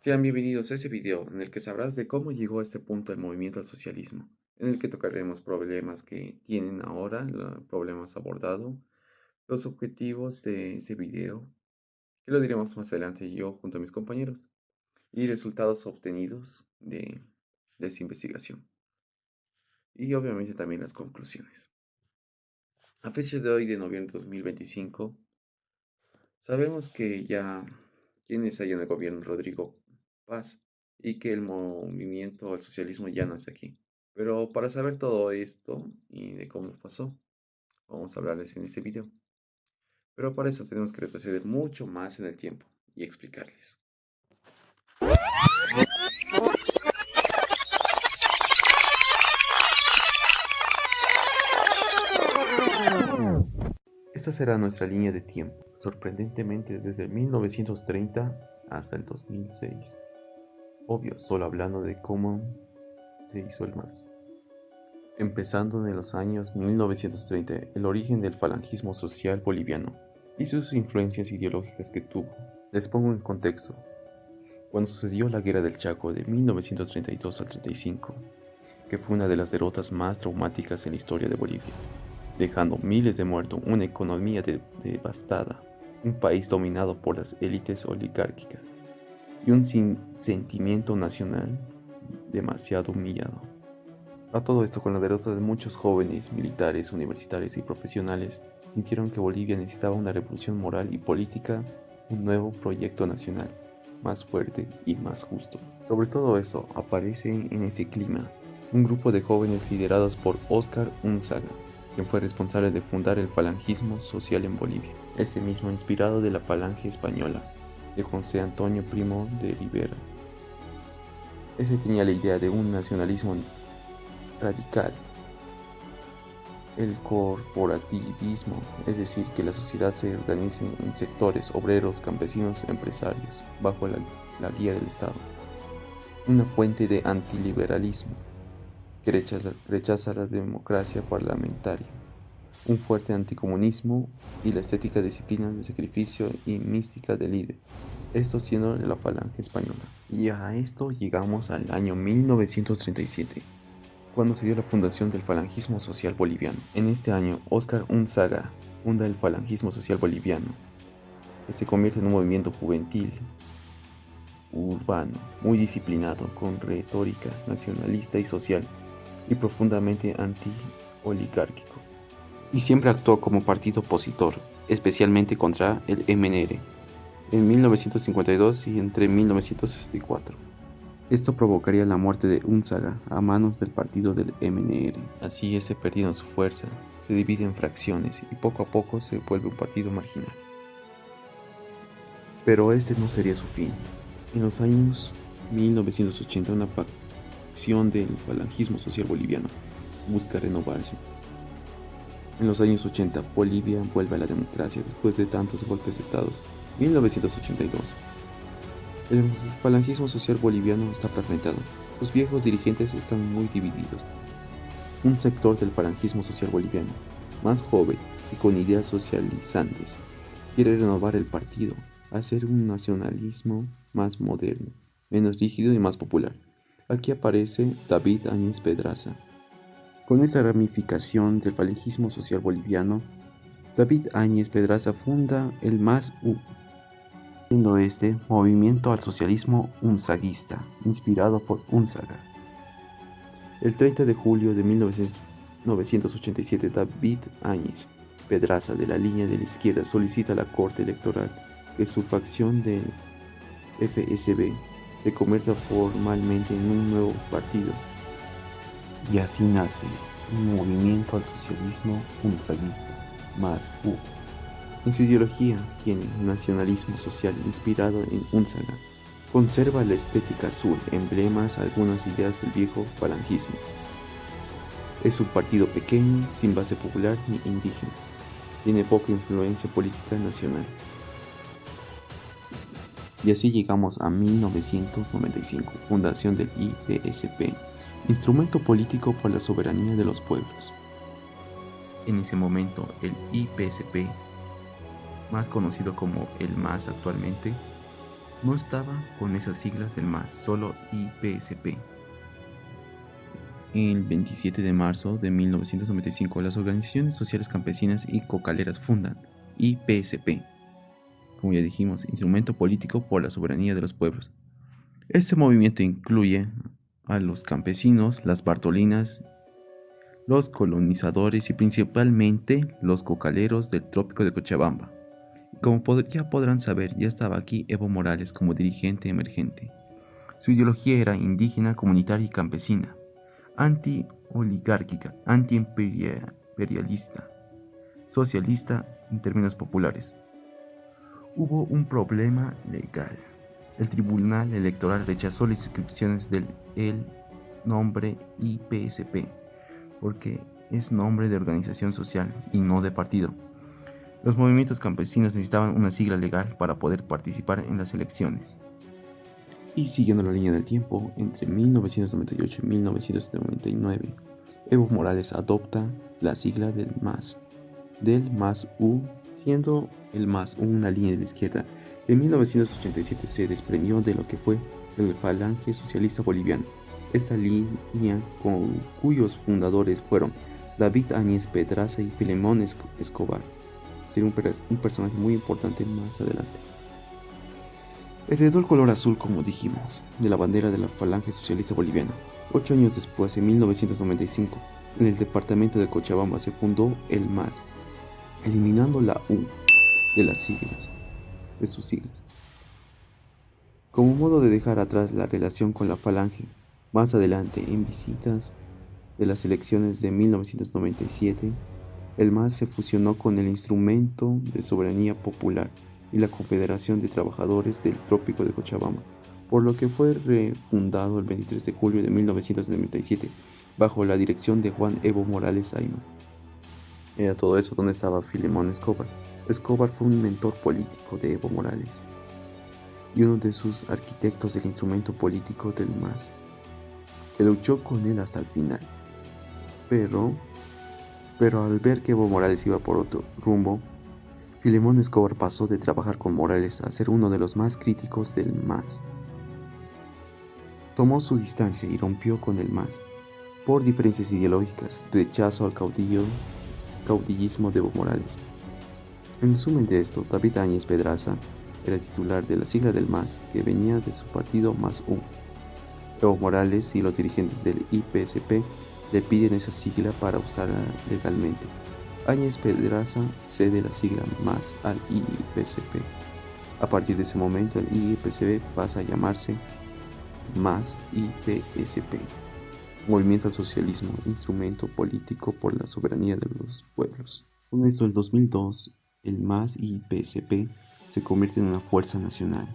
Sean bienvenidos a este video en el que sabrás de cómo llegó a este punto el movimiento al socialismo, en el que tocaremos problemas que tienen ahora, los problemas abordados, los objetivos de este video, que lo diremos más adelante yo junto a mis compañeros, y resultados obtenidos de esta investigación, y obviamente también las conclusiones. A fecha de hoy de noviembre de 2025, sabemos que ya quienes hay en el gobierno Rodrigo Paz y que el movimiento al socialismo ya nace aquí. Pero para saber todo esto y de cómo pasó, vamos a hablarles en este video. Pero para eso tenemos que retroceder mucho más en el tiempo y explicarles. Esta será nuestra línea de tiempo, sorprendentemente desde 1930 hasta el 2006. Obvio, solo hablando de cómo se hizo el marzo. Empezando en los años 1930, el origen del falangismo social boliviano y sus influencias ideológicas que tuvo. Les pongo en contexto. Cuando sucedió la Guerra del Chaco de 1932 al 35, que fue una de las derrotas más traumáticas en la historia de Bolivia, dejando miles de muertos, una economía devastada, un país dominado por las élites oligárquicas y un sentimiento nacional demasiado humillado. A todo esto, con la derrota de muchos jóvenes, militares, universitarios y profesionales, sintieron que Bolivia necesitaba una revolución moral y política, un nuevo proyecto nacional, más fuerte y más justo. Sobre todo eso, aparece en este clima un grupo de jóvenes liderados por Óscar Unzaga, quien fue responsable de fundar el falangismo social en Bolivia, ese mismo inspirado de la Falange Española, de José Antonio Primo de Rivera. Ese tenía la idea de un nacionalismo radical, el corporativismo, es decir, que la sociedad se organice en sectores obreros, campesinos, empresarios, bajo la guía del Estado. Una fuente de antiliberalismo que rechaza la democracia parlamentaria, un fuerte anticomunismo y la estética disciplina de sacrificio y mística del líder, esto siendo la Falange Española. Y a esto llegamos al año 1937. Cuando se dio la fundación del falangismo social boliviano. En este año, Óscar Unzaga funda el falangismo social boliviano, que se convierte en un movimiento juvenil, urbano, muy disciplinado, con retórica nacionalista y social, y profundamente anti-oligárquico. Y siempre actuó como partido opositor, especialmente contra el MNR, en 1952 y entre 1964. Esto provocaría la muerte de Unzaga a manos del partido del MNR. Así este perdiendo su fuerza, se divide en fracciones y poco a poco se vuelve un partido marginal. Pero este no sería su fin. En los años 1980 una facción del falangismo social boliviano busca renovarse. En los años 80 Bolivia vuelve a la democracia después de tantos golpes de estado. 1982. El falangismo social boliviano está fragmentado. Los viejos dirigentes están muy divididos. Un sector del falangismo social boliviano, más joven y con ideas socializantes, quiere renovar el partido, hacer un nacionalismo más moderno, menos rígido y más popular. Aquí aparece David Áñez Pedraza. Con esta ramificación del falangismo social boliviano, David Áñez Pedraza funda el MAS-U, siendo este movimiento al socialismo unzaguista, inspirado por Unzaga. El 30 de julio de 1987, David Áñez Pedraza, de la línea de la izquierda, solicita a la Corte Electoral que su facción del FSB se convierta formalmente en un nuevo partido. Y así nace un movimiento al socialismo unzaguista, MAS-U. En su ideología tiene un nacionalismo social inspirado en Unzaga. Conserva la estética azul, emblemas, algunas ideas del viejo falangismo. Es un partido pequeño, sin base popular ni indígena. Tiene poca influencia política nacional. Y así llegamos a 1995, fundación del IPSP, Instrumento Político por la Soberanía de los Pueblos. En ese momento, el IPSP, más conocido como el MAS actualmente, no estaba con esas siglas del MAS, solo IPSP. El 27 de marzo de 1995, las organizaciones sociales campesinas y cocaleras fundan IPSP, como ya dijimos, Instrumento Político por la Soberanía de los Pueblos. Este movimiento incluye a los campesinos, las bartolinas, los colonizadores y principalmente los cocaleros del trópico de Cochabamba. Como ya podrán saber, ya estaba aquí Evo Morales como dirigente emergente. Su ideología era indígena, comunitaria y campesina, anti-oligárquica, anti-imperialista, socialista en términos populares. Hubo un problema legal. El Tribunal Electoral rechazó las inscripciones del nombre IPSP porque es nombre de organización social y no de partido. Los movimientos campesinos necesitaban una sigla legal para poder participar en las elecciones. Y siguiendo la línea del tiempo, entre 1998 y 1999, Evo Morales adopta la sigla del MAS U, siendo el MAS U una línea de la izquierda. En 1987 se desprendió de lo que fue el Falange Socialista Boliviano. Esta línea, cuyos fundadores fueron David Áñez Pedraza y Filemón Escobar, sería un personaje muy importante más adelante. Heredó el color azul, como dijimos, de la bandera de la Falange Socialista Boliviana. 8 años después, en 1995, en el departamento de Cochabamba se fundó el MAS, eliminando la U de sus siglas, como modo de dejar atrás la relación con la Falange. Más adelante, en visitas de las elecciones de 1997, el MAS se fusionó con el Instrumento de Soberanía Popular y la Confederación de Trabajadores del Trópico de Cochabamba, por lo que fue refundado el 23 de julio de 1997 bajo la dirección de Juan Evo Morales Ayma. Era todo eso donde estaba Filemón Escobar. Escobar fue un mentor político de Evo Morales y uno de sus arquitectos del instrumento político del MAS, que luchó con él hasta el final. Pero al ver que Evo Morales iba por otro rumbo, Filemón Escobar pasó de trabajar con Morales a ser uno de los más críticos del MAS. Tomó su distancia y rompió con el MAS por diferencias ideológicas, rechazo al caudillismo de Evo Morales. En resumen de esto, David Áñez Pedraza era titular de la sigla del MAS, que venía de su partido MAS U. Evo Morales y los dirigentes del IPSP le piden esa sigla para usarla legalmente. Áñez Pedraza cede la sigla MAS al IPSP. A partir de ese momento, el IPSP pasa a llamarse MAS IPSP, Movimiento al Socialismo, Instrumento Político por la Soberanía de los Pueblos. Con esto, en 2002, el MAS IPSP se convierte en una fuerza nacional.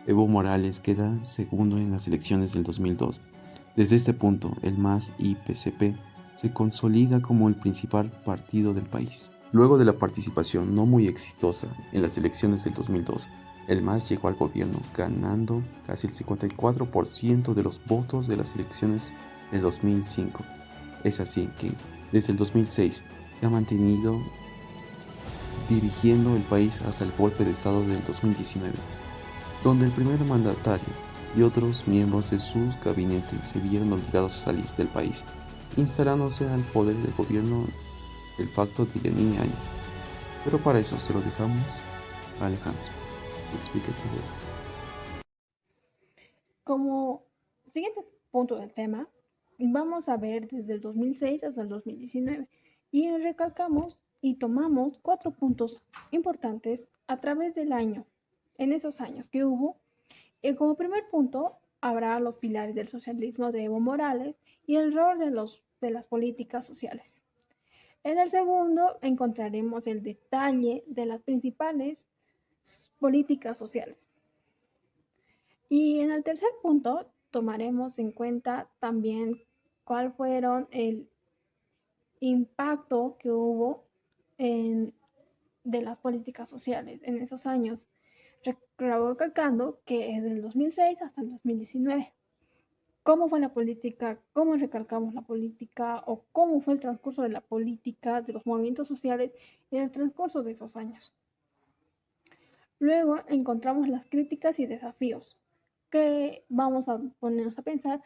Evo Morales queda segundo en las elecciones del 2002. Desde este punto, el MAS IPSP se consolida como el principal partido del país. Luego de la participación no muy exitosa en las elecciones del 2002, el MAS llegó al gobierno ganando casi el 54% de los votos de las elecciones del 2005. Es así que desde el 2006 se ha mantenido dirigiendo el país hasta el golpe de Estado del 2019, donde el primer mandatario y otros miembros de su gabinete se vieron obligados a salir del país, instalándose al poder del gobierno del facto de Yanine Áñez. Pero para eso se lo dejamos a Alejandro, que explique todo esto. Como siguiente punto del tema, vamos a ver desde el 2006 hasta el 2019 y recalcamos y tomamos 4 puntos importantes a través del año, en esos años que hubo. Como primer punto, habrá los pilares del socialismo de Evo Morales y el rol de las políticas sociales. En el segundo encontraremos el detalle de las principales políticas sociales. Y en el tercer punto tomaremos en cuenta también cuál fueron el impacto que hubo en, de las políticas sociales en esos años, recalcando que es del 2006 hasta el 2019. ¿Cómo fue la política? ¿Cómo recalcamos la política? ¿O cómo fue el transcurso de la política, de los movimientos sociales en el transcurso de esos años? Luego encontramos las críticas y desafíos, que vamos a ponernos a pensar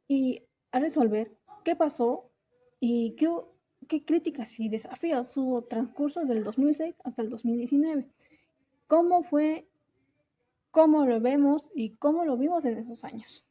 y a resolver qué pasó y qué críticas y desafíos hubo transcurso del 2006 hasta el 2019. ¿Cómo fue, cómo lo vemos y cómo lo vimos en esos años?